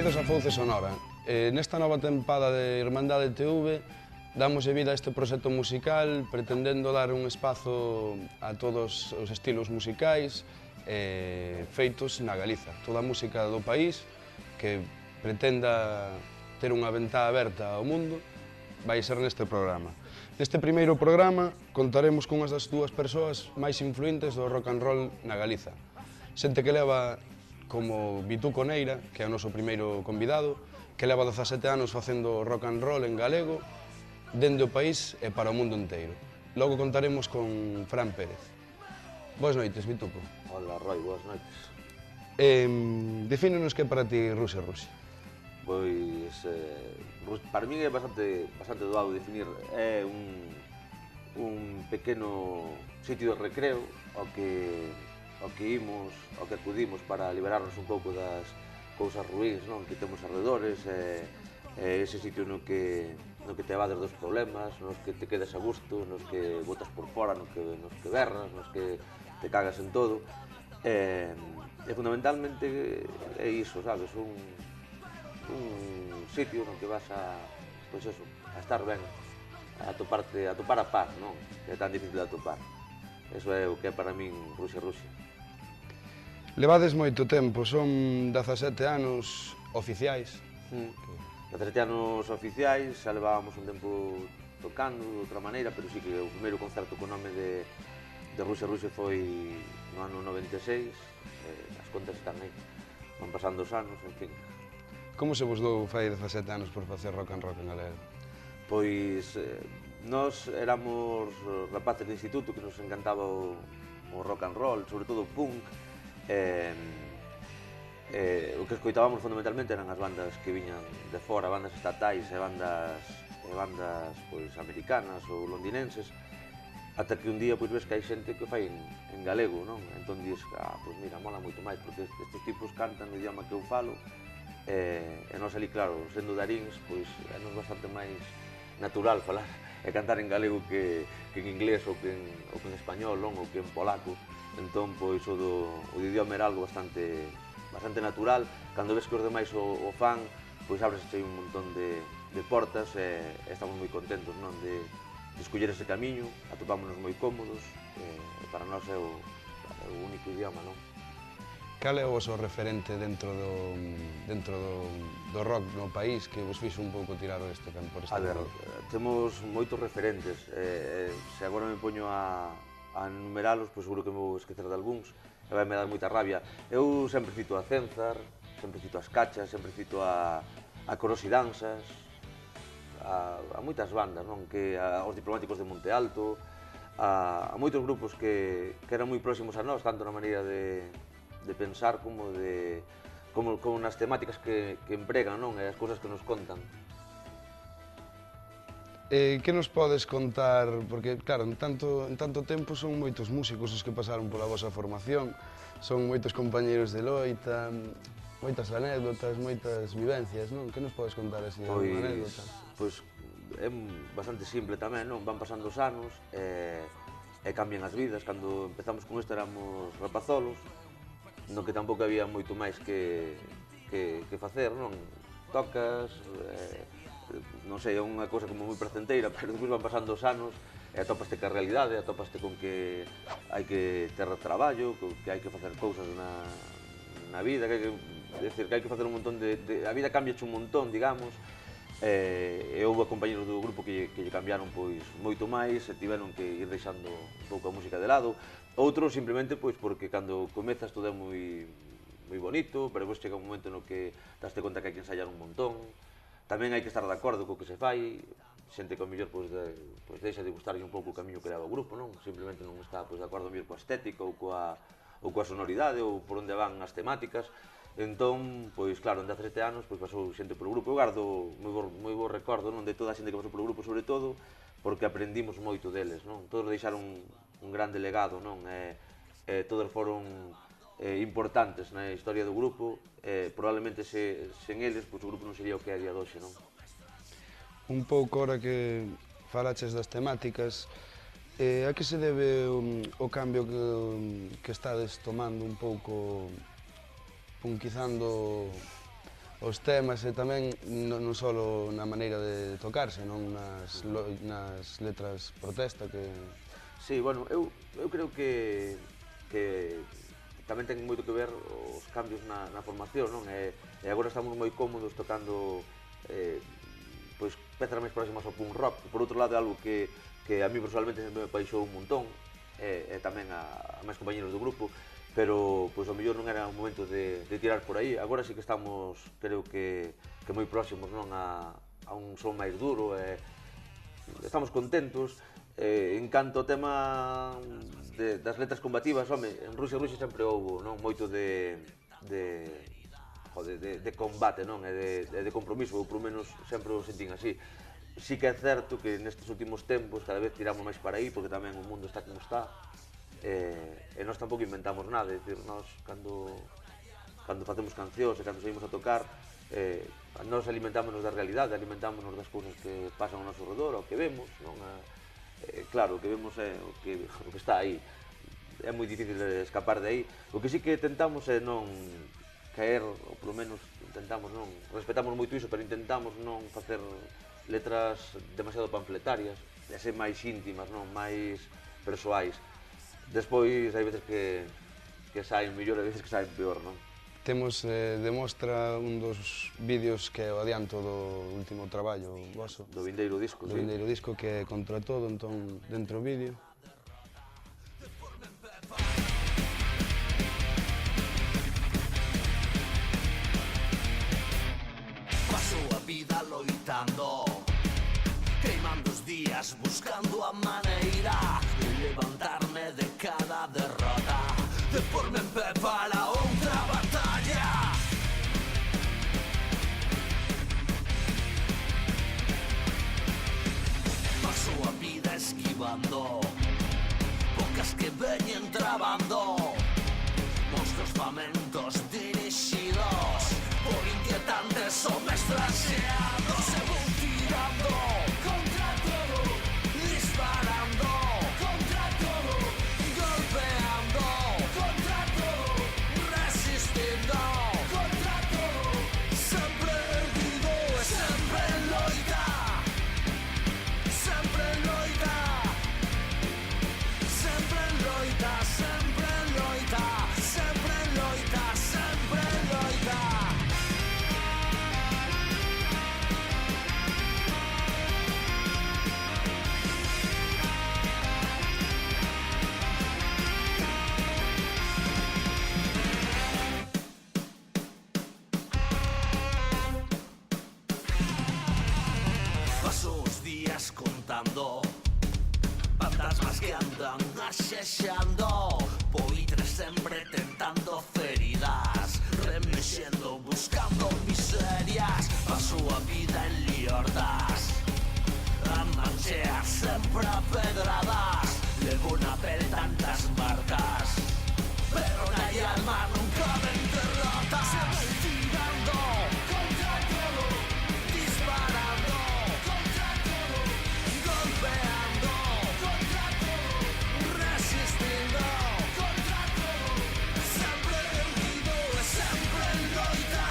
Benvidos a Fouce Sonora. Nesta nova tempada de Irmandade TV damos vida a este proxecto musical pretendendo dar un espazo a todos os estilos musicais feitos na Galiza. Toda a música do país que pretenda ter unha ventá aberta ao mundo vai ser neste programa. Neste primeiro programa contaremos cunhas das dúas persoas máis influentes do rock and roll na Galiza. Xente que leva como Vituco Neira, que é o noso primeiro convidado, que leva 17 anos facendo rock and roll en galego, dende o país e para o mundo inteiro. Logo contaremos con Fran Pérez. Boas noites, Vituco. Hola, Roy, boas noites. Defínenos que para ti Rusia. Pois, para min é bastante doado definir. É un pequeno sitio de recreo ao que acudimos para liberarnos un pouco das cousas ruíns, non, que temos arredores, ese sitio no que te evades dos problemas, nos que te quedas a gusto, nos que botas por fora, nos que berras, nos que te cagas en todo. E fundamentalmente é iso, sabes, un sitio no que vas a estar ben, a topar a paz, non? Que é tan difícil de atopar. Eso é o que é para min Rusia. Levades moito tempo, son 17 anos oficiais. 17 anos oficiais, xa levábamos un tempo tocando de outra maneira, pero sí que o primeiro concerto co nome de Rusia foi no ano 96, as contas están aí, van pasando os anos, en fin. Como se vos dou fai 17 anos por facer rock and roll en galego? Pois, nós éramos rapaces de instituto que nos encantaba o rock and roll, sobre todo o punk. O que escoitábamos fundamentalmente eran as bandas que viñan de fora, bandas estatais e bandas pois americanas ou londinenses, ata que un día pois ves que hai xente que fai en galego, non? Entón dis, pois mira, mola moito máis, porque estes tipos cantan no idioma que eu falo, e nós ali, claro, sendo daríns, pois é nos bastante máis natural falar e cantar en galego que en inglés ou que en español, non? Ou que en polaco. Entón, pois, o idioma era algo bastante natural. Cando ves que os demais o fan, pois abres un montón de portas e estamos moi contentos, non? De escoller ese camiño, atopámonos moi cómodos, e para nós é o único idioma, non? Cal é o vosso referente dentro do rock no país que vos fixo un pouco tirar este campo? A ver, temos moitos referentes. Se agora me poño a enumeralos, pois seguro que me vou esquecer de algúns, e vai me dar moita rabia. Eu sempre cito a Cenzar, sempre cito as Cachas, sempre cito a Coros e Danzas, a moitas bandas, non? Aos Diplomáticos de Monte Alto, a moitos grupos que eran moi próximos a nós, tanto na maneira de pensar como nas temáticas que empregan, non? E as cousas que nos contan. Que nos podes contar, porque claro, en tanto tempo son moitos músicos os que pasaron pola vosa formación, son moitos compañeiros de loita, moitas anécdotas, moitas vivencias, non? Que nos podes contar así alguna anécdota? Pois é bastante simple tamén, non? Van pasando os anos e cambian as vidas. Cando empezamos con isto éramos rapazolos, no que tampouco había moito máis que facer, non? Tocas, non sei, é unha cousa como moi placenteira, pero depois van pasando os anos e atopaste ca realidade, atopaste con que hai que ter traballo, que hai que facer cousas na vida, que hai que facer un montón a vida cambia un montón, digamos, e houve compañeros do grupo que lle cambiaron pois moito máis e tiveron que ir deixando un pouco a música de lado. Outros simplemente pois porque cando comezas todo é moi bonito, pero depois chega un momento no que daste conta que hai que ensayar un montón. Tamén hai que estar de acordo co que se fai, xente que ao mellor pois deixa de gustarlle un pouco o camiño que leva o grupo, non? Simplemente non está pois de acordo mellor coa estética ou coa sonoridade ou por onde van as temáticas. Entón, pois claro, en 17 anos pois pasou xente polo grupo. Eu gardo moi bo recordo, non, de toda a xente que pasou polo grupo, sobre todo porque aprendimos moito deles, non? Todos deixaron un grande legado, non? Todos foron importantes na historia do grupo, probablemente sen eles pois o grupo non sería o que é a día de hoxe, non? Un pouco ahora que falaches das temáticas, a que se debe o cambio que estades tomando un pouco, punquizando os temas e tamén non só na maneira de tocar, senón nas letras protesta que... Sí, bueno, eu creo que tamén ten moito que ver os cambios na formación, non? E agora estamos moi cómodos tocando pois pezas máis próximas ao punk rock. Por outro lado, é algo que a mí personalmente me apaixou un montón, e tamén a máis compañeros do grupo, pero pois ao mellor non era o momento de tirar por aí. Agora sí que estamos, creo que moi próximos, non, a un son máis duro, e estamos contentos. En canto ao tema das letras combativas, home, en Rusia sempre houve, non, moito de combate, non, e de compromiso, ou por menos sempre o sentín así. Sí que é certo que nestes últimos tempos cada vez tiramos máis para aí, porque tamén o mundo está como está, e nós tampouco inventamos nada, é dicir, nós cando facemos cancións e cando saímos a tocar, nós alimentámonos da realidade, alimentámonos das cousas que pasan ao noso redor, ao que vemos, non? Claro, o que vemos é o que está aí, é moi difícil de escapar de aí. O que sí que tentamos é non caer, ou polo menos intentamos, non, respetamos moito iso, pero intentamos non facer letras demasiado panfletarias, e ser máis íntimas, non, máis persoais. Despois hai veces que saen mellor e veces que saen peor, non? Temos de mostra un dos vídeos que é o adianto do último traballo voso. Do vindeiro disco, do vindeiro disco, que é Contra Todo, entón, dentro do vídeo. Paso a vida loitando, queimando os días, buscando a maneira de levantarme de cada derrota, de porme en pé para outra batalla. Paso a vida esquivando bocas que veñen trabando, monstruos famentos dirixidos por inquietantes homes transeados. Se vou tirando contra todo, disparando contra todo, golpeando contra todo, resistindo contra todo, sempre erguido e sempre en loita, sempre en loita, sempre en loita, sempre en loita, sempre en loita, sempre en loita. Paso os días contando fantasmas que andan axexando, poitres sempre tentando feridas, remexendo, buscando miserias. Paso a vida en liordas, andan cheas sempre a pedradas, levo na pel tantas marcas, pero na alma nunca ven derrotas. Se vai tirando contra todo, disparando contra todo, golpeando contra todo, resistindo contra todo, sempre erguido e sempre en loita,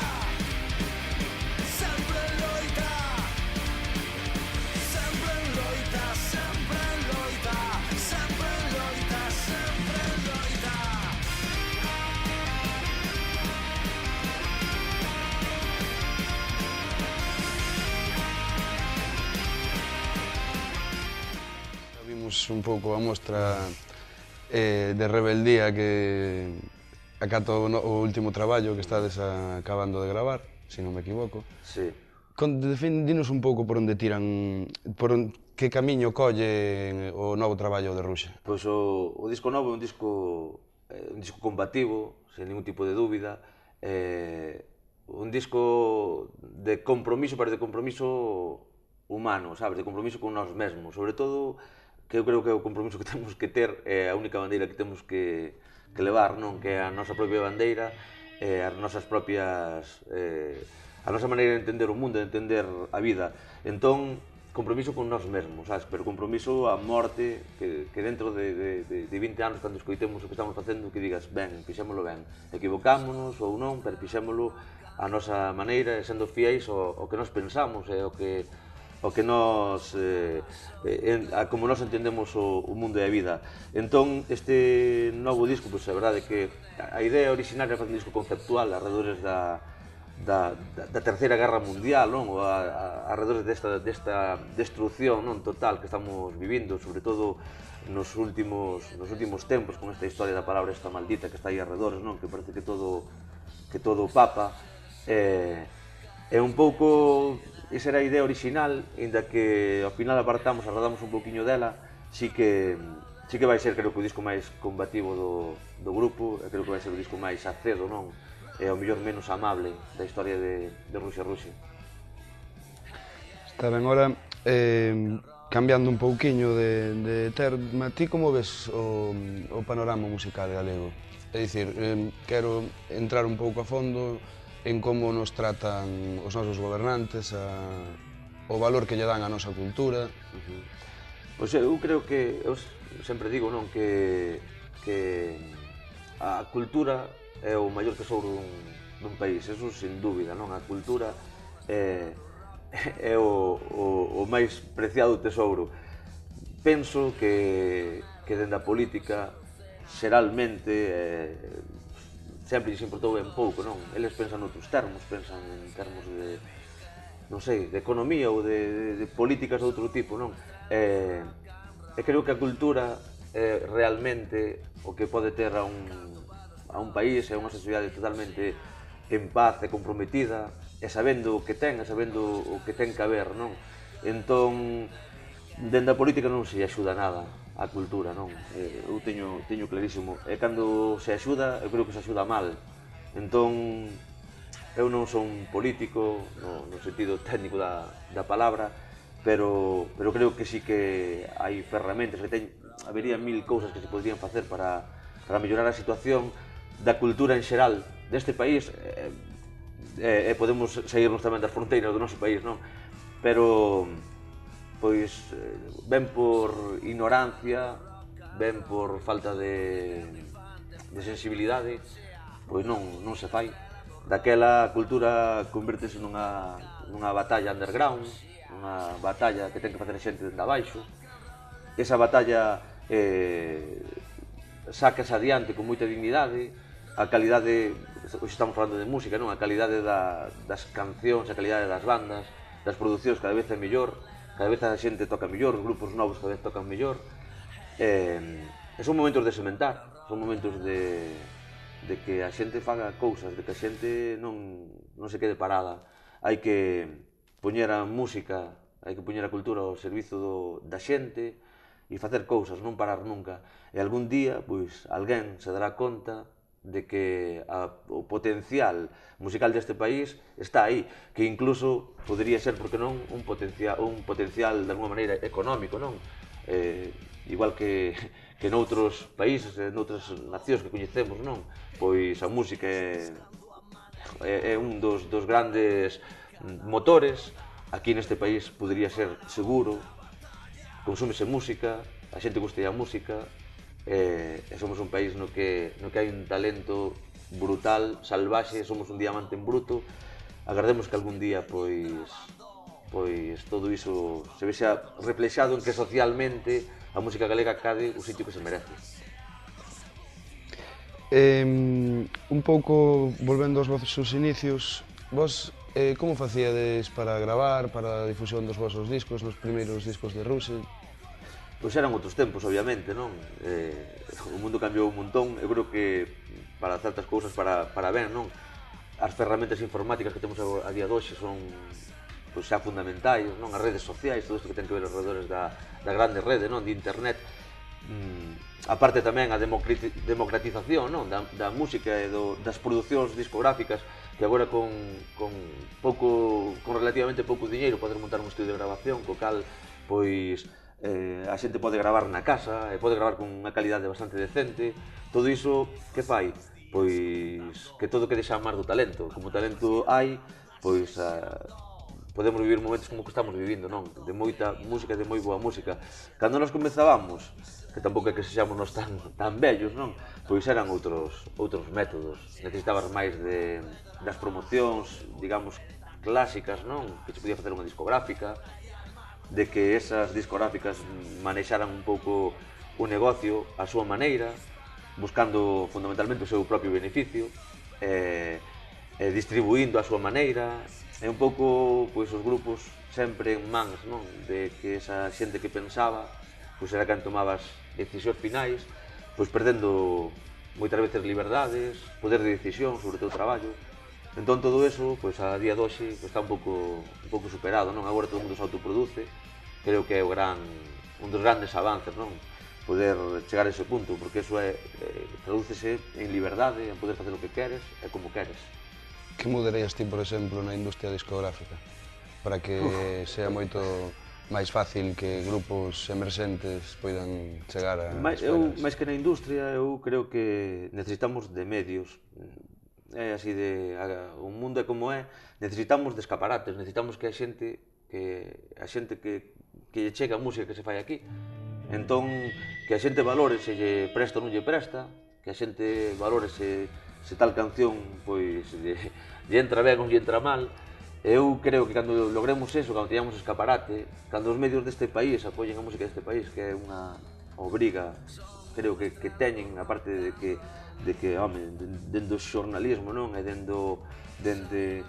sempre en loita, sempre en loita, sempre en loita, sempre en loita, sempre en loita. Vimos un pouco a mostra de rebeldía que acata o último traballo que estades acabando de gravar, se non me equivoco. Sí. Dinos un pouco por onde tiran, que camiño colle o novo traballo de Ruxa. Pois o disco novo é un disco combativo, sen ningún tipo de dúbida, un disco de compromiso, pero de compromiso humano, sabes, de compromiso con nós mesmos, sobre todo, que eu creo que é o compromiso que temos que ter, é a única bandeira que temos que levar, non? Que é a nosa propia bandeira, as nosas propias, a nosa maneira de entender o mundo, de entender a vida. Entón, compromiso con nós mesmos, sabes? Pero compromiso a morte, que dentro de 20 anos, cando escoitemos o que estamos facendo, que digas, ben, fixémolo ben, equivocámonos ou non, pero fixémolo a nosa maneira e sendo fiéis ao que nos pensamos e ao que nos a como nos entendemos o mundo e a vida. Entón, este novo disco, pois a verdade é que a idea originaria era facer un disco conceptual arredores da Terceira Guerra Mundial, non? Ou arredores desta destrucción, non, total que estamos vivindo, sobre todo nos últimos tempos, con esta historia da palabra esta maldita que está aí arredores, non? Que parece que todo papa. É un pouco esa era a idea original, inda que ao final arredamos un pouquiño dela, sí que vai ser, creo que o disco máis combativo do grupo, e creo que vai ser o disco máis acedo, non? E ao mellor menos amable da historia de Rusia. Está ben, ora, cambiando un pouquiño de tema, ti como ves o panorama musical galego? É dicir, quero entrar un pouco a fondo en como nos tratan os nosos gobernantes, o valor que lle dan á nosa cultura. Pois eu creo que, eu sempre digo, non, que a cultura é o maior tesouro dun país, eso sin dúbida, non? A cultura é o máis preciado tesouro. Penso que dende a política, xeralmente, sempre lles importou ben pouco, non? Eles pensan noutros termos, pensan en termos de, non sei, de economía ou de políticas de outro tipo, non? E creo que a cultura é realmente o que pode ter a un país e a unha sociedade totalmente en paz e comprometida, e sabendo o que ten, e sabendo o que ten que haber, non? Entón, dende a política non se axuda nada a cultura, non? Eu teño clarísimo. E cando se axuda, eu creo que se axuda mal. Entón, eu non son político, no sentido técnico da palabra, pero creo que sí que hai ferramentas, habería mil cousas que se podrían facer para mellorar a situación da cultura en xeral deste país, e podemos saírnos tamén das fronteiras do noso país, non? Pero pois ben por ignorancia, ben por falta de sensibilidade, pois non se fai. Daquela a cultura convértese nunha batalla underground, nunha batalla que ten que facer a xente dende abaixo. Esa batalla sacas adiante con moita dignidade, a calidade, hoxe estamos falando de música, non? A calidade das cancións, a calidade das bandas, das producións cada vez é mellor, cada vez a xente toca mellor, os grupos novos cada vez tocan mellor, e son momentos de sementar, son momentos de que a xente faga cousas, de que a xente non se quede parada. Hai que poñer a música, hai que poñer a cultura ao servizo da xente e facer cousas, non parar nunca. E algún día, pois, alguén se dará conta de que o potencial musical deste país está aí, que incluso podría ser, porque non, un potencial de alguma maneira económico, non? Igual que noutros países, noutras nacións que coñecemos, non? Pois a música é un dos grandes motores. Aquí neste país podría ser seguro, consúmese música, a xente gusta a música, e somos un país no que hai un talento brutal, salvaxe, somos un diamante en bruto. Agardemos que algún día pois todo iso se vexa reflexado en que socialmente a música galega cade o sitio que se merece. Un pouco volvendo aos vosos inicios, vos como facíades para gravar, para a difusión dos vosos discos, nos primeiros discos de Rusia? Pois eran outros tempos, obviamente, non? O mundo cambiou un montón, eu creo que para certas cousas para ben, non? As ferramentas informáticas que temos a día de hoxe son xa fundamentais, non? As redes sociais, todo isto que ten que ver aos redores da grande rede, non? De internet. Aparte tamén a democratización, non? Da música e das producións discográficas, que agora con relativamente pouco diñeiro poder montar un estudio de grabación, co cal, pois, a xente pode gravar na casa, e pode gravar con unha calidade bastante decente. Todo iso, que fai? Pois que todo quede xa máis do talento. Como talento hai, pois podemos vivir momentos como que estamos vivindo, non? De moita música, de moi boa música. Cando nos comezábamos, que tampouco é que sexamos nos tan vellos, non? Pois eran outros métodos. Necesitabas máis das promocións, digamos, clásicas, non? Que se podía facer unha discográfica, de que esas discográficas manexaran un pouco o negocio a súa maneira, buscando fundamentalmente o seu propio beneficio, distribuindo a súa maneira, e un pouco pois, os grupos sempre en mans, non? De que esa xente que pensaba pois era quen tomaba as decisións finais, pois perdendo moitas veces liberdades, poder de decisión sobre o teu traballo. Entón todo eso, pois a día de hoxe, pois, está un pouco superado, non? Agora todo o mundo se autoproduce, creo que é un dos grandes avances, non? Poder chegar a ese punto, porque eso tradúcese en liberdade, en poder facer o que queres e como queres. Que mudarías ti, por exemplo, na industria discográfica? Para que sea moito máis fácil que grupos emerxentes poidan chegar a esferas. Máis que na industria, eu creo que necesitamos de medios. É así de... O mundo é como é, necesitamos de escaparates, necesitamos que a xente que lle chega a música que se fai aquí. Entón, que a xente valore se lle presta ou non lle presta, que a xente valore se tal canción pois lle entra ben ou lle entra mal. Eu creo que cando logremos eso, cando teñamos escaparate, cando os medios deste país apoyen a música deste país, que é unha obriga, creo que teñen, aparte de que home, dende o xornalismo, non? E dende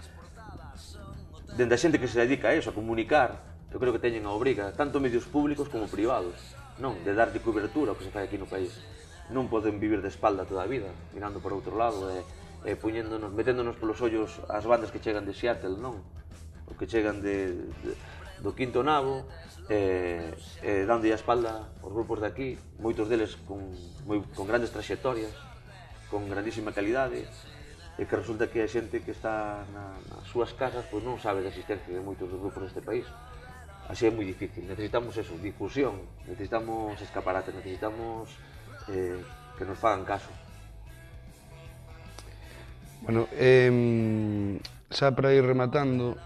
a xente que se dedica a eso, a comunicar, eu creo que teñen a obriga, tanto medios públicos como privados, non? De darlle cobertura ao que se fai aquí no país. Non poden vivir de espalda toda a vida, mirando por outro lado e meténdonos polos ollos as bandas que chegan de Seattle, non? O que chegan do quinto nabo, dando a espalda aos grupos de aquí, moitos deles con grandes traxectorias, con grandísima calidade, e que resulta que a xente que está nas súas casas pois non sabe da existencia de moitos dos grupos deste país. Así é moi difícil. Necesitamos eso, difusión, necesitamos escaparates, necesitamos que nos fagan caso. Bueno, xa para ir rematando,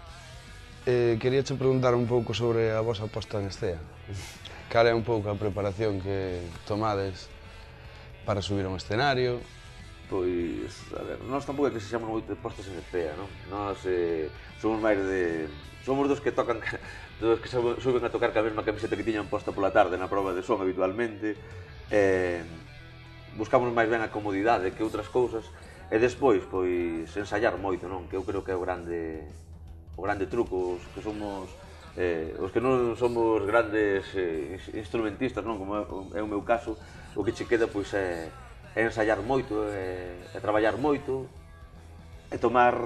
quería che preguntar un pouco sobre a vosa posta en escena. Cal é un pouco a preparación que tomades para subir a un escenario? Pois, a ver, nós tampouco é que sexamos moito de postas en escena, non? Nós somos máis de... Somos dos que tocan, dos que suben a tocar ca mesma camiseta que tiñan posta pola tarde na proba de son habitualmente. Buscamos máis ben a comodidade que outras cousas. E despois, pois, ensayar moito, non? Que eu creo que é o grande truco, os que somos... os que non somos grandes instrumentistas, non? Como é o meu caso, o que che queda, pois, é ensayar moito, é traballar moito, e tomar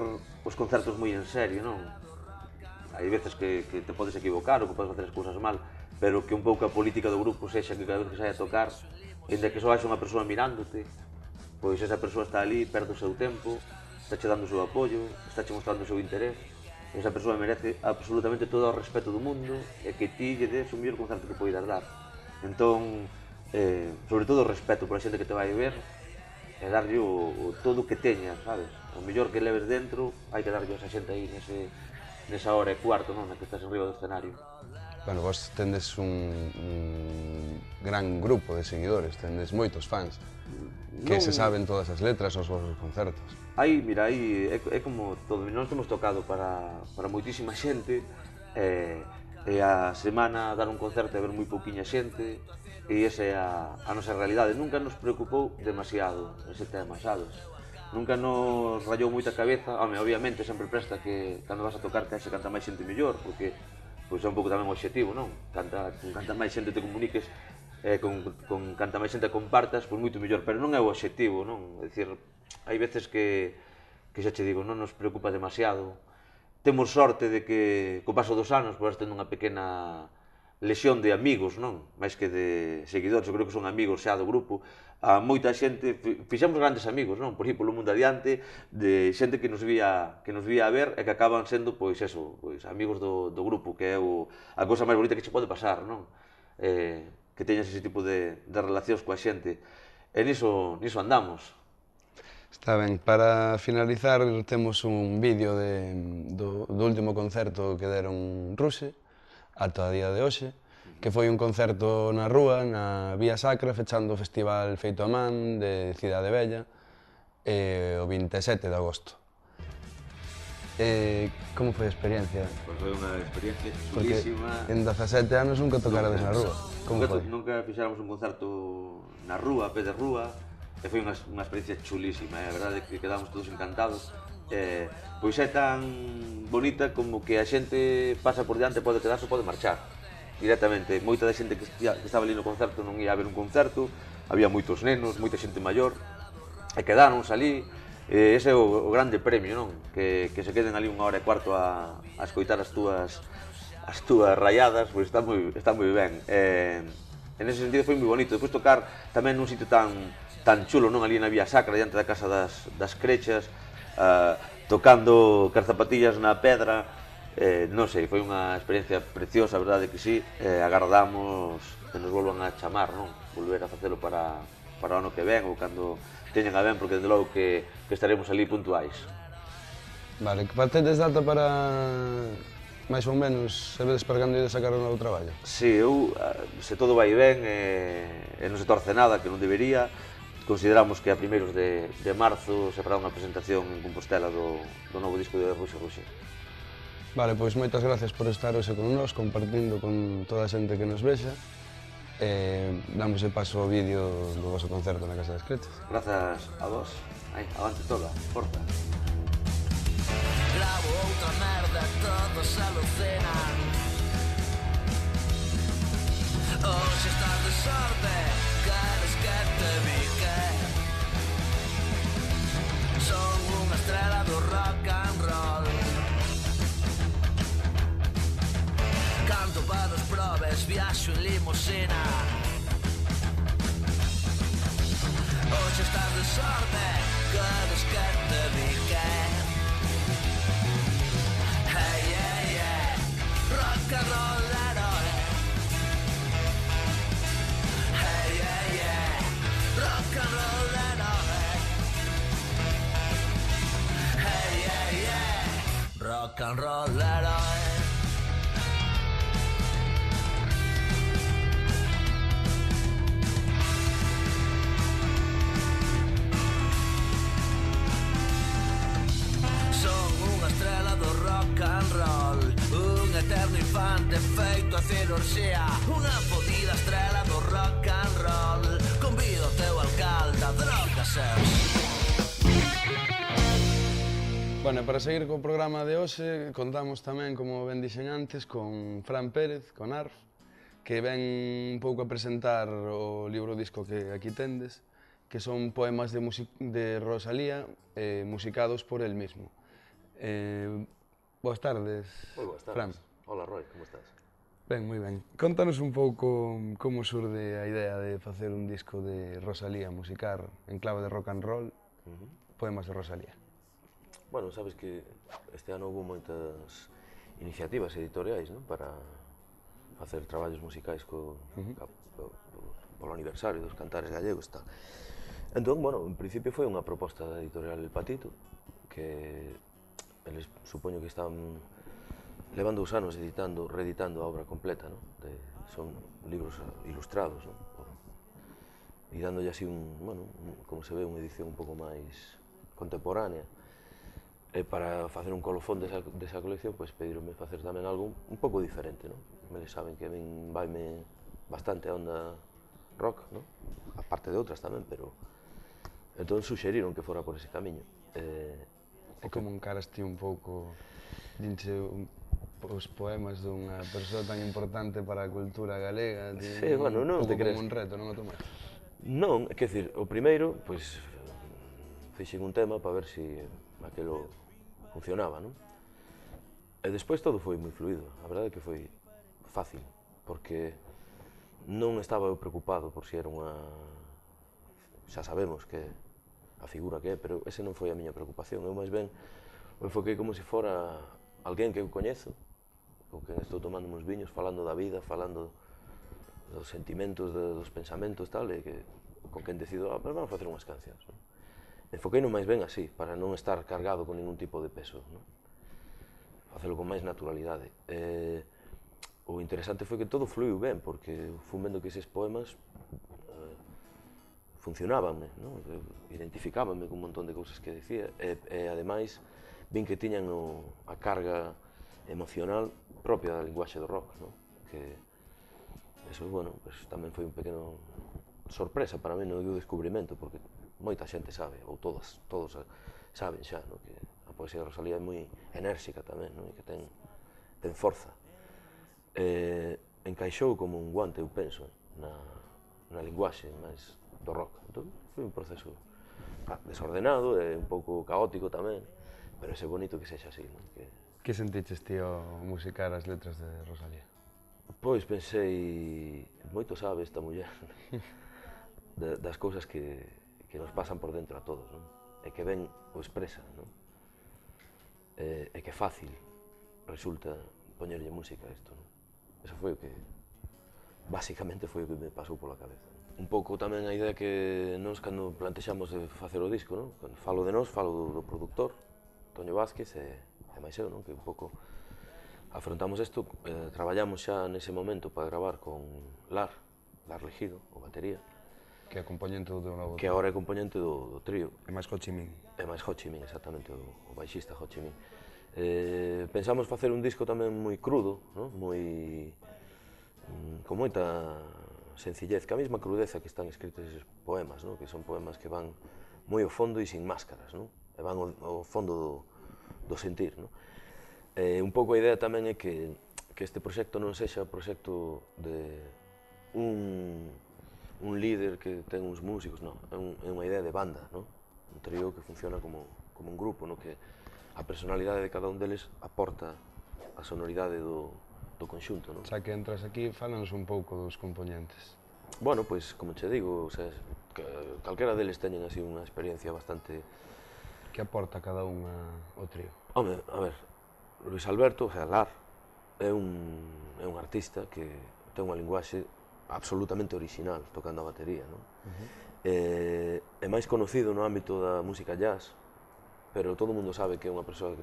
os concertos moi en serio, non? Hai veces que te podes equivocar ou que podes facer as cousas mal, pero que un pouco a política do grupo sexa que cada vez que saia a tocar, ainda que só haxa unha persoa mirándote, pois esa persoa está ali, perde o seu tempo, está che dando o seu apoio, está che mostrando o seu interés, e esa persoa merece absolutamente todo o respeto do mundo e que ti lle des o mellor concerto que poidas dar. Entón, sobre todo o respeto por a xente que te vai ver e darlle todo o que teñas, sabes? O mellor que leves dentro hai que darlle a esa xente aí nesa hora e cuarto, non? Na que estás en riba do escenario. Bueno, vos tendes un gran grupo de seguidores, tendes moitos fans que se saben todas as letras aos vosos concertos. Mira, é como todo, nós temos tocado para moitísima xente, e a semana dar un concerto e ver moi pouquiña xente, e esa é a nosa realidade. Nunca nos preocupou demasiado ese tema, sabes? Nunca nos rayou moita cabeza. Obviamente sempre presta que cando vas a tocar que canta máis xente mellor, porque pois é un pouco tamén o objetivo, non? Canta máis xente te comuniques, con canta máis xente compartas, pois moito mellor, pero non é o objetivo, non? É dicir, hai veces que xa che digo, non nos preocupa demasiado. Temos sorte de que, co paso dos anos, pois tendo unha pequena lesión de amigos, non? Mais que de seguidores, eu creo que son amigos xa do grupo. A moita xente, fixemos grandes amigos, non? Por aí polo mundo adiante, de xente que nos vía a ver e que acaban sendo, pois eso, pois amigos do grupo, que é a cousa máis bonita que che pode pasar, non? Que teñas ese tipo de relacións coa xente. E niso andamos. Está ben, para finalizar temos un vídeo do último concerto que deron Ruse, ata a día de hoxe, que foi un concerto na rúa, na Vía Sacra, fechando o festival feito a man de Cidade Bella, o 27 de agosto. Como foi a experiencia? Pois foi unha experiencia Porque chulísima. en 17 anos nunca tocarades na rúa. Como foi? Nunca fixáramos un concerto na rúa, a pé de rúa, e foi unha experiencia chulísima, a verdade é que quedamos todos encantados. Pois é tan bonita como que a xente pasa por diante, pode quedarse ou pode marchar directamente. Moita da xente que estaba ali no concerto non ia a ver un concerto, había moitos nenos, moita xente maior, e quedáronse ali. Ese é o grande premio, non? Que se queden ali 1h15 a escoitar as túas rayadas, pois está moi ben. En ese sentido foi moi bonito. Depois tocar tamén nun sitio tan chulo, non? Ali na Vía Sacra, diante da Casa das Crechas, tocando cas zapatillas na pedra, non sei, foi unha experiencia preciosa, a verdade que sí. Agardamos que nos volvan a chamar, non? Volver a facelo para o ano que ven ou cando teñen a ben, porque desde logo que estaremos ali puntuais. Vale, que partedes data para máis ou menos sabedes para cando ides sacar o novo traballo? Si, se todo vai ben e non se torce nada, que non debería, consideramos que a primeiros de marzo se fará unha presentación en Compostela do novo disco de Ruxe Ruxe. Vale, pois moitas gracias por estar hoxe con nós, compartindo con toda a xente que nos vexa. Damos el paso ao vídeo do vosso concerto na Casa das Crechas. Grazas a vos. Avante toda, forza. Grabo outra merda, todos alucinan. Hoxe estás de sorte, queres que te bique. Son unha estrela do rock and roll. Canto para os probes, viaxo en limusina. Hoxe estás de sorte, queres que te bique. Hey, hey, hey, rock and roll héroe. Hey, hey, hey, rock and roll héroe. Hey, hey, hey, rock and roll héroe. Eterno infante feito a cirurxía, unha fodida estrela do rock and roll. Convido o teu alcalde a drogas seus. Bueno, para seguir co programa de hoxe, contamos tamén, como ben dixen antes, con Fran Pérez, con ARF, que ven un pouco a presentar o libro disco que aquí tendes, que son poemas de Rosalía musicados por el mismo. Boas tardes, Moi boas tardes. Fran. Hola, Roy, como estás? Ben, moi ben. Contanos un pouco como surde a idea de facer un disco de Rosalía, musicar en clave de rock and roll, poemas de Rosalía. Bueno, sabes que este ano houve moitas iniciativas editoriais, non? Para facer traballos musicais polo aniversario dos cantares gallegos, tal. Entón, bueno, en principio foi unha proposta da editorial El Patito, que eles supoño que están levando os anos reeditando a obra completa, ¿no? Son libros ilustrados, ¿no? E dándolle así como se ve, unha edición un pouco máis contemporánea. E para facer un colofón desa colección, pois pedironme facer tamén algo un pouco diferente, ¿no? Eles saben que a min vaime bastante a onda rock, ¿no? A parte de outras tamén, pero entón suxeriron que fora por ese camiño. E como encaraste un pouco, dinche os poemas dunha persoa tan importante para a cultura galega, sí, bueno, non te crees. Como un reto, non o tomaste? Non, quer dizer, o primeiro, pois, fixen un tema para ver se aquilo funcionaba, non? E despois todo foi moi fluido, a verdade é que foi fácil, porque non estaba eu preocupado por se era unha... Xa sabemos que a figura que é, pero ese non foi a miña preocupación, eu máis ben o enfoquei como se fora alguén que eu coñezo, con quen estou tomando uns viños, falando da vida, falando dos sentimentos, dos pensamentos, tal, e que con quen decido, vamos facer unhas cancións, non? enfoquei máis ben así, para non estar cargado con ningún tipo de peso, non? Facelo con máis naturalidade. O interesante foi que todo fluiu ben, porque fui vendo que eses poemas funcionábanme, non? Identificábanme con un montón de cousas que decía, e ademais vin que tiñan a carga emocional propia da linguaxe do rock, non? Que eso, bueno, pues, tamén foi un pequeno sorpresa para mí no descubrimento, porque moita xente sabe, ou todos saben xa, no? Que a poesía de Rosalía é moi enérxica tamén, no? E que ten forza. Encaixou como un guante, eu penso, na linguaxe máis do rock. Entón, foi un proceso desordenado e un pouco caótico tamén, pero é bonito que sexa así, no? Que sentiches ti ao musicar as letras de Rosalía? Pois pensei, moito sabe esta muller das cousas que nos pasan por dentro a todos, non? E que ben o expresa, non? E que fácil resulta poñerlle música a isto, non? Eso foi o que, basicamente, foi o que me pasou pola cabeza. Un pouco tamén a idea que nós, cando plantexamos de facer o disco, non? Cando falo de nós, falo do produtor, Toño Vázquez, e máis eu, non? Que un pouco afrontamos isto, traballamos xa nese momento para gravar con Lar Legido, o batería, Que é componente do novo que agora é componente do trío. E máis Ho Chi Minh. E máis Ho Chi Minh, exactamente, o baixista Ho Chi Minh. Pensamos facer un disco tamén moi crudo, non? Con moita sencillez, que a mesma crudeza que están escritos eses poemas, non? Que son poemas que van moi ao fondo e sin máscaras, non? E van ao fondo do sentir, non? Un pouco a idea tamén é que este proxecto non sexa o proxecto de un líder que ten uns músicos, non, é unha idea de banda, non? Un trío que funciona como un grupo, no? Que a personalidade de cada un deles aporta a sonoridade do conxunto, non? Xa que entras aquí, fálanos un pouco dos componentes. Bueno, pois, como che digo, o sea, calquera deles teñen así unha experiencia bastante... Que aporta cada un ao trío? Home, a ver, Luis Alberto, o sea, Lar, é un artista que ten unha linguaxe absolutamente original tocando a batería, non? É máis conocido no ámbito da música jazz, pero todo o mundo sabe que é unha persoa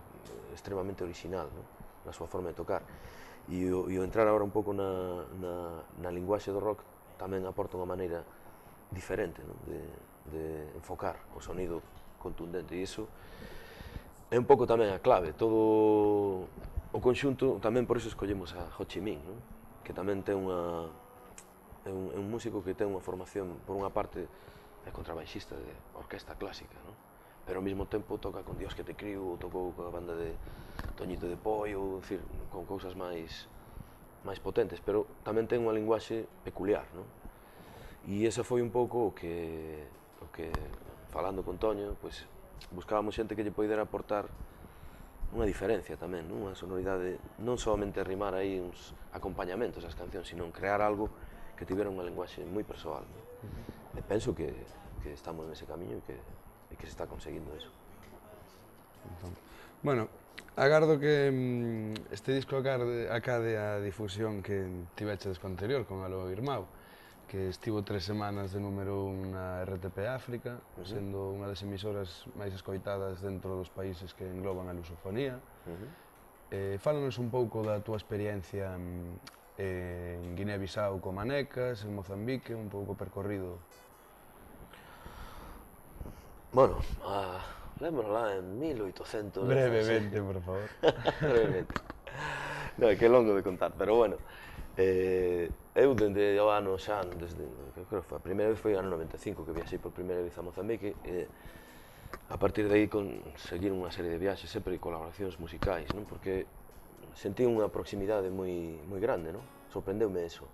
extremamente original, non? Na súa forma de tocar. E o entrar agora un pouco na linguaxe do rock tamén aporta unha maneira diferente, non? De enfocar o sonido contundente, e iso é un pouco tamén a clave. Todo o conxunto, tamén por iso escollemos a Ho Chi Minh, non? Que tamén ten é un músico que ten unha formación, por unha parte, é contrabaixista de orquesta clásica, non? Pero ao mesmo tempo toca con Dios que te crío, ou tocou coa banda de Toñito de Pollo, decir, con cousas máis potentes, pero tamén ten unha linguaxe peculiar, non? E esa foi un pouco o que falando con Toño, pois, buscábamos xente que lle poidera aportar unha diferencia tamén, non? Unha sonoridade, non somente rimar aí uns acompañamentos ás cancións, sino crear algo que tivera unha linguaxe moi persoal, non? E penso que estamos nese camiño e que se está conseguindo eso. Entón, bueno, agardo que este disco acade a difusión que tiveches con anterior, con Alo Irmão, que estivo 3 semanas de número 1 na RTP África, sendo unha das emisoras máis escoitadas dentro dos países que engloban a lusofonía. Fálanos un pouco da túa experiencia en Guinea-Bissau con Manecas, en Mozambique, un pouco percorrido. Bueno, lembro lá en 1800... Brevemente, por favor. Brevemente. Non, é que é longo de contar, pero bueno. Eu, dende o ano xa, creo que foi a primeira vez foi o ano 95 que viaxei por primeira vez a Mozambique, e a partir de aí seguir unha serie de viaxes, sempre colaboracións musicais, non? Porque sentí unha proximidade moi grande, non? Sorprendeume eso,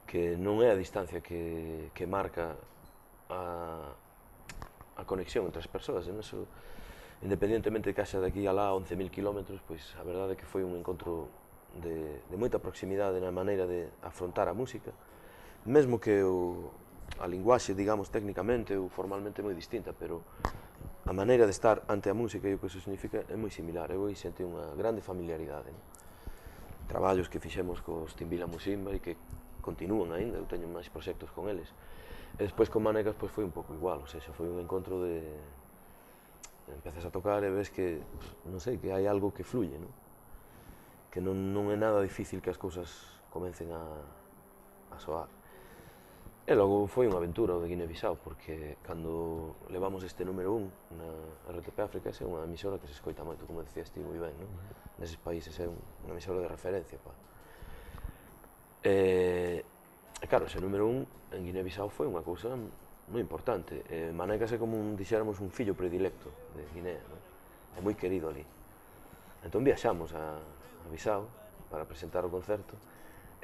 que non é a distancia que marca a conexión entre as persoas, en eso, independentemente de que haxa de aquí a lá 11.000 kilómetros, pois a verdade é que foi un encontro de moita proximidade na maneira de afrontar a música, mesmo que a linguaxe, digamos, técnicamente ou formalmente é moi distinta, pero a maneira de estar ante a música e o que iso significa é moi similar. Eu aí senti unha grande familiaridade, non? Traballos que fixemos cos Timbila Musimba e que continúan aínda, eu teño máis proxectos con eles. E despois con Manecas pois foi un pouco igual, o sea, foi un encontro de... Empezas a tocar e ves que, non sei, que hai algo que fluye, non? Que non é nada difícil que as cousas comecen a soar. E logo foi unha aventura o de Guinea-Bissau, porque cando levamos este número 1 na RTP África, é unha emisora que se escoita moito, como decías ti moi ben, non? Neses países é unha emisora de referencia, pa. E claro, ese número 1 en Guinea-Bissau foi unha cousa moi importante. Manecas é como dixéramos un fillo predilecto de Guinea, non? É moi querido ali. Entón viaxamos a Bissau para presentar o concerto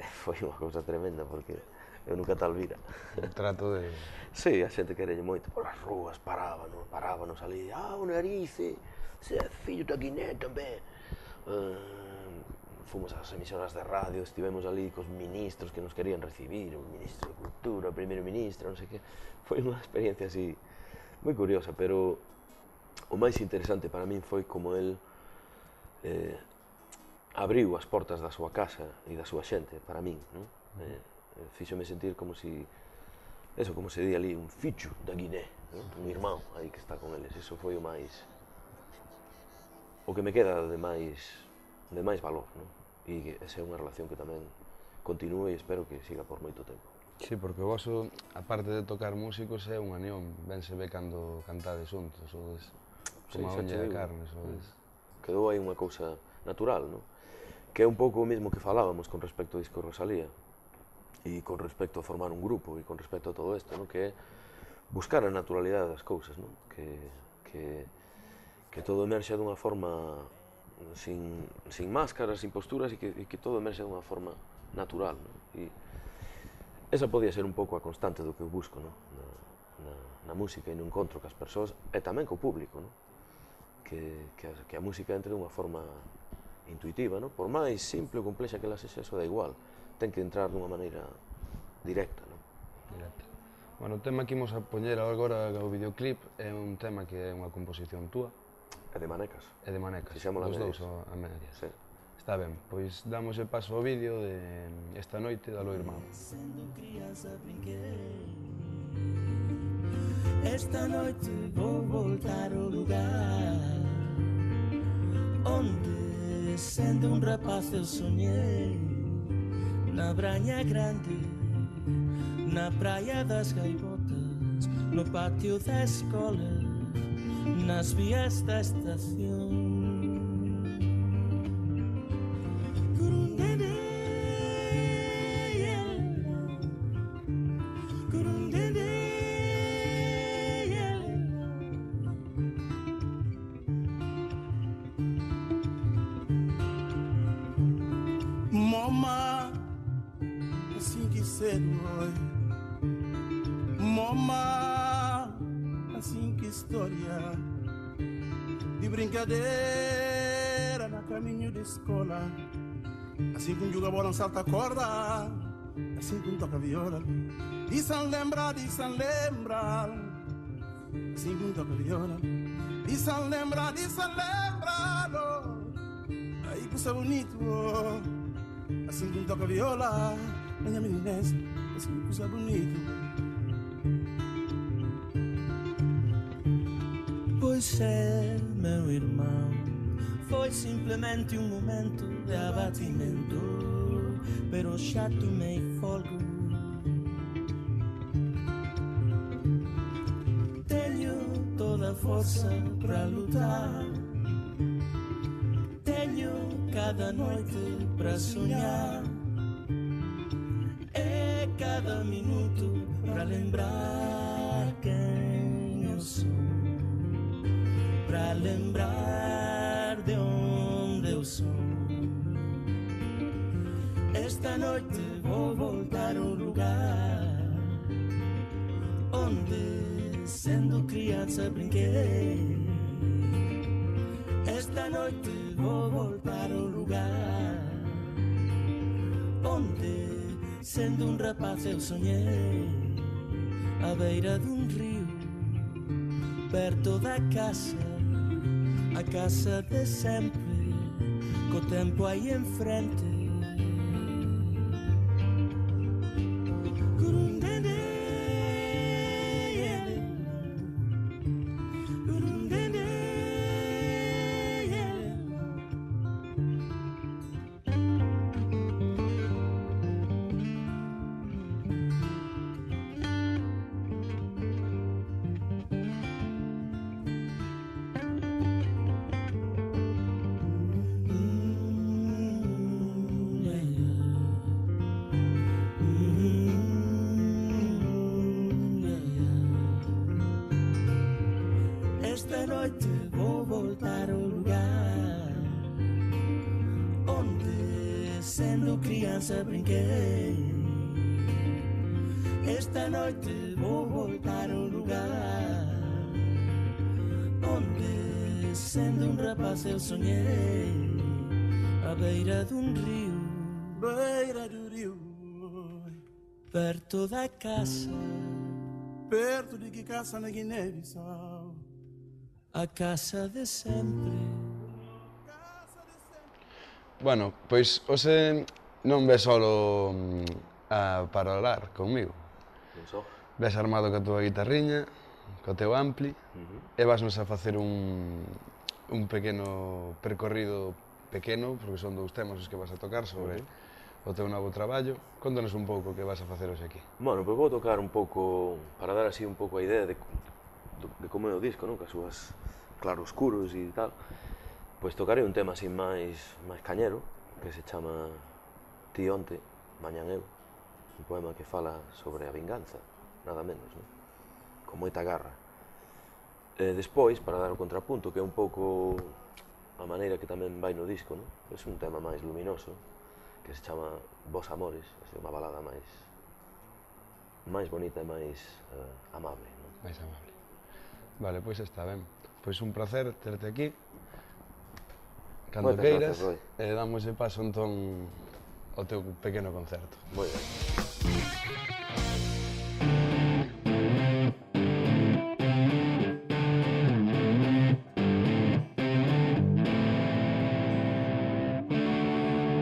e foi unha cousa tremenda porque eu nunca tal vira. O trato de... Sí, a xente querelle moito polas rúas, parábanos ali, o narice, se é fillo da Guinea tamén. Fomos ás emisoras de radio, estivemos ali cos ministros que nos querían recibir, o ministro de Cultura, o primeiro ministro, non sei que. Foi unha experiencia así moi curiosa, pero o máis interesante para min foi como el abriu as portas da súa casa e da súa xente para min, non? Fíxome sentir como si, eso, como se di ali, un ficho da Guinea, non? Un irmão aí que está con eles. Iso foi o máis, o que me queda de máis valor, non? E esa é unha relación que tamén continúe e espero que siga por moito tempo. Sí, porque o voso, aparte de tocar músicos, é unha unión, ben se ve cando cantades juntos, sodes como a uña de carne, sodes... Quedou aí unha cousa natural, non? Que é un pouco o mesmo que falábamos con respecto ao disco Rosalía e con respecto a formar un grupo e con respecto a todo isto, non? Que é buscar a naturalidade das cousas, non? Que todo emerxa dunha forma sin máscaras, sin posturas e que todo emerxa dunha forma natural, non? E esa podía ser un pouco a constante do que eu busco, non? Na música e no encontro cas persoas e tamén co público, non? Que a música entre dunha forma intuitiva, non? Por máis simple ou complexa que ela sexa, eso da igual. Ten que entrar dunha maneira directa, non? Directa. Bueno, o tema que imos a poñer agora o videoclip é un tema que é unha composición túa. É de Manecas. É de Manecas, Fixémola os medias. dous a medias. Sí. Está ben, pois damos o paso ao vídeo de Esta noite da Lo Irmão. Sendo criança brinquei. Esta noite vou voltar ao lugar onde, sendo um rapaz, eu sonhei. Na Branha Grande, na Praia das Gaivotas, no pátio da escola, nas vias da estação. Mama, assim que cedo foi. Mama, assim que história de brincadeira na caminho de escola. Assim que joga bola, salta a corda. Assim que toca viola. E sem lembrar, assim que toca viola. E sem lembrar, aí que isso é bonito. Assim que toca viola, minha meninesa, assim que isso é bonito. Pois é, meu irmão, foi simplesmente um momento de abatimento, pero já tomei fogo. Tenho toda a força para lutar. Tenho cada noite para sonhar. É cada minuto para lembrar quem eu sou, para lembrar de onde eu sou. Esta noite vou voltar ao lugar onde, sendo criança, brinquei. Esta noite vou voltar ao lugar onde, sendo um rapaz, eu sonhei. À beira de um rio, perto da casa, a casa de sempre, com o tempo aí em frente. Esta noite vou voltar ao lugar onde, sendo criança, brinquei. Esta noite vou voltar ao lugar onde, sendo rapaz, eu sonhei à beira rio. Beira do rio, perto da casa, perto de que casa na Guiné-Bissau, a casa de sempre. Bueno, pois hoxe non ves solo a parolar comigo. Non só. Ves armado ca tua guitarriña, co teu ampli, e vasnos a facer un pequeno percorrido pequeno, porque son 2 temas os que vas a tocar sobre o teu novo traballo. Contanos un pouco o que vas a facer hoxe aquí. Bueno, pois vou tocar un pouco, para dar así un pouco a idea de como é o disco, non? Cas súas claroscuros e tal. Pois tocarei un tema así máis cañero, que se chama Ti onte, mañan eu, un poema que fala sobre a vinganza, nada menos, non? Con moita garra. Despois, para dar o contrapunto, que é un pouco a maneira que tamén vai no disco, non? É un tema máis luminoso, que se chama Vos Amores, é unha balada máis bonita e máis amable, non? máis amable. Vale, pois está ben. Pois un placer terte aquí, cando Moitas queiras, gracias, Roy. e damos de paso entón ao teu pequeno concerto. Moi ben.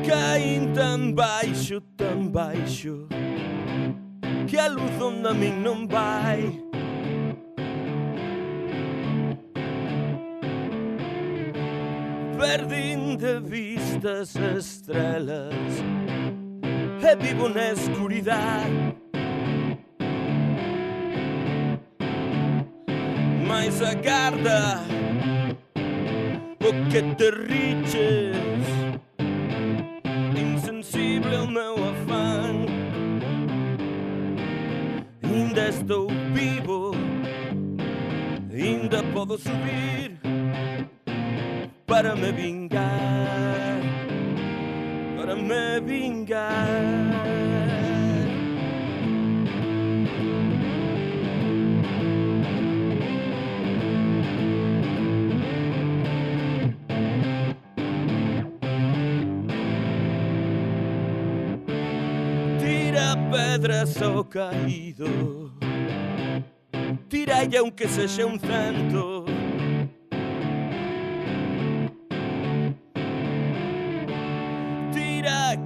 Caín tan baixo, que a luz onde a min non vai. Perdín de vista as estrelas e vivo na escuridade. Mais agarda o que te riches, insensible ao meu afán. Ainda estou vivo, ainda podo subir para me vingar, para me vingar. Tira pedras ao caído, tiralle aunque sexa un cento.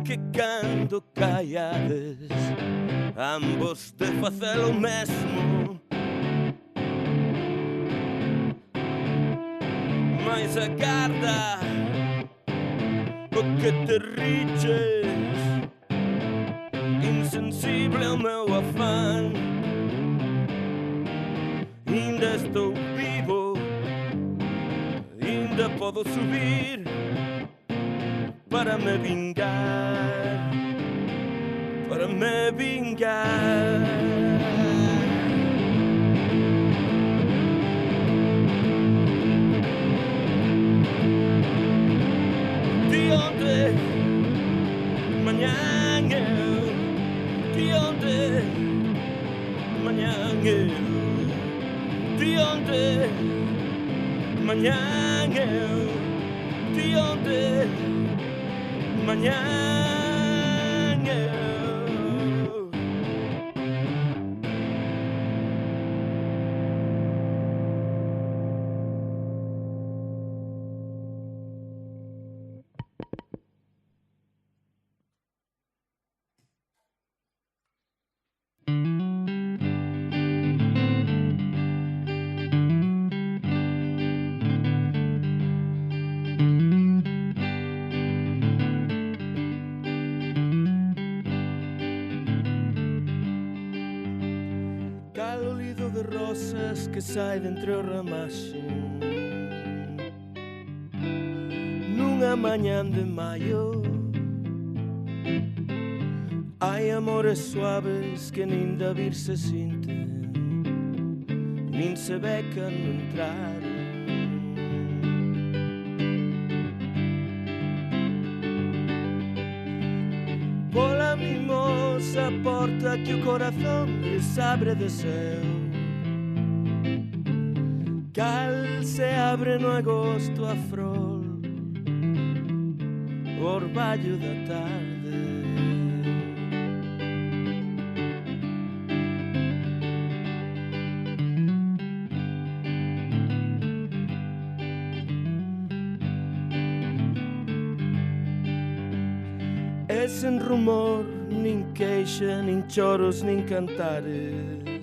Que cando callades ambos de facer o mesmo, mais agarda o que te riches, insensible ao meu afán. Ainda estou vivo, ainda podo subir para me vingar, para me vingar. De onde mañan eu, de onde mañan eu, de onde mañan eu, de onde mañana. De rosas que sai de entre o ramaxe nunha mañán de maio. Hai amores suaves que nin da vir se sinten, nin se becan no entrar. esa porta que o corazón lles abre de seu. Cal se abre no agosto a frol, orballo da tarde. E sen rumor, nin queixa, nin choros, nin cantares,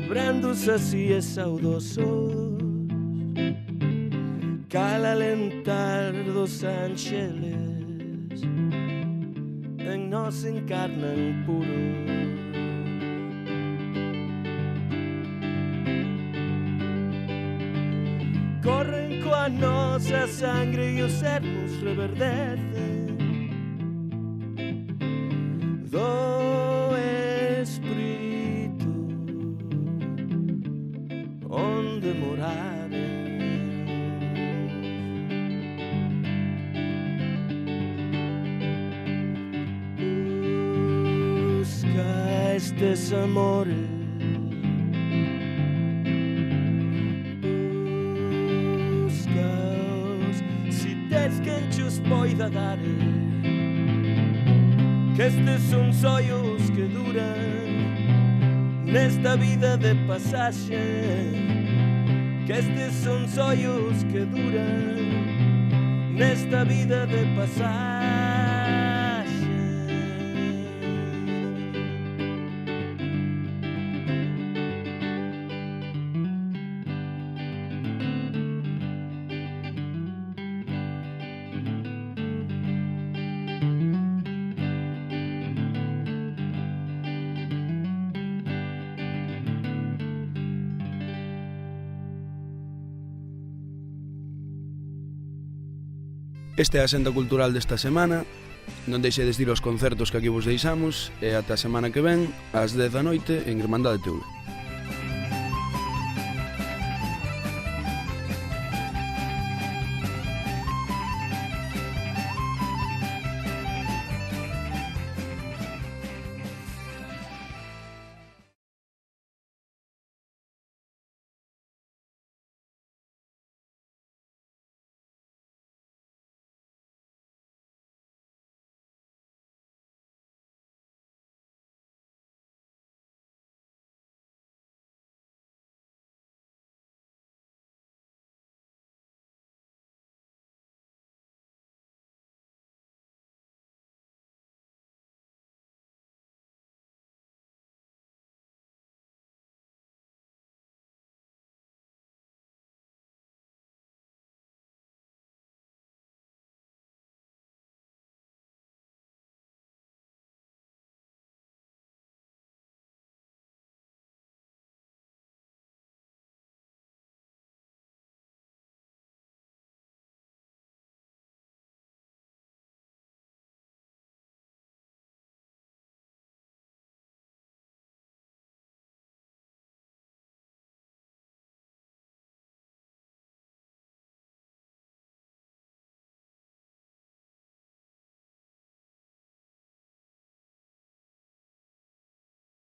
brandos así e saudosos, cal alentar dos ángeles en nos encarnan puros. Corren coa nosa sangre e os sermos reverdecen do espírito onde moraren. Busca estes amores, buscaos si tes quen chos poida dar, que estes son sonhos que duran nesta vida de pasaxe, que estes son sonhos que duran nesta vida de pasaxe. Esta é a senda cultural desta semana. Non deixedes de ir aos concertos que aquí vos deixamos e ata a semana que ven ás 10 da noite en Irmandade TV.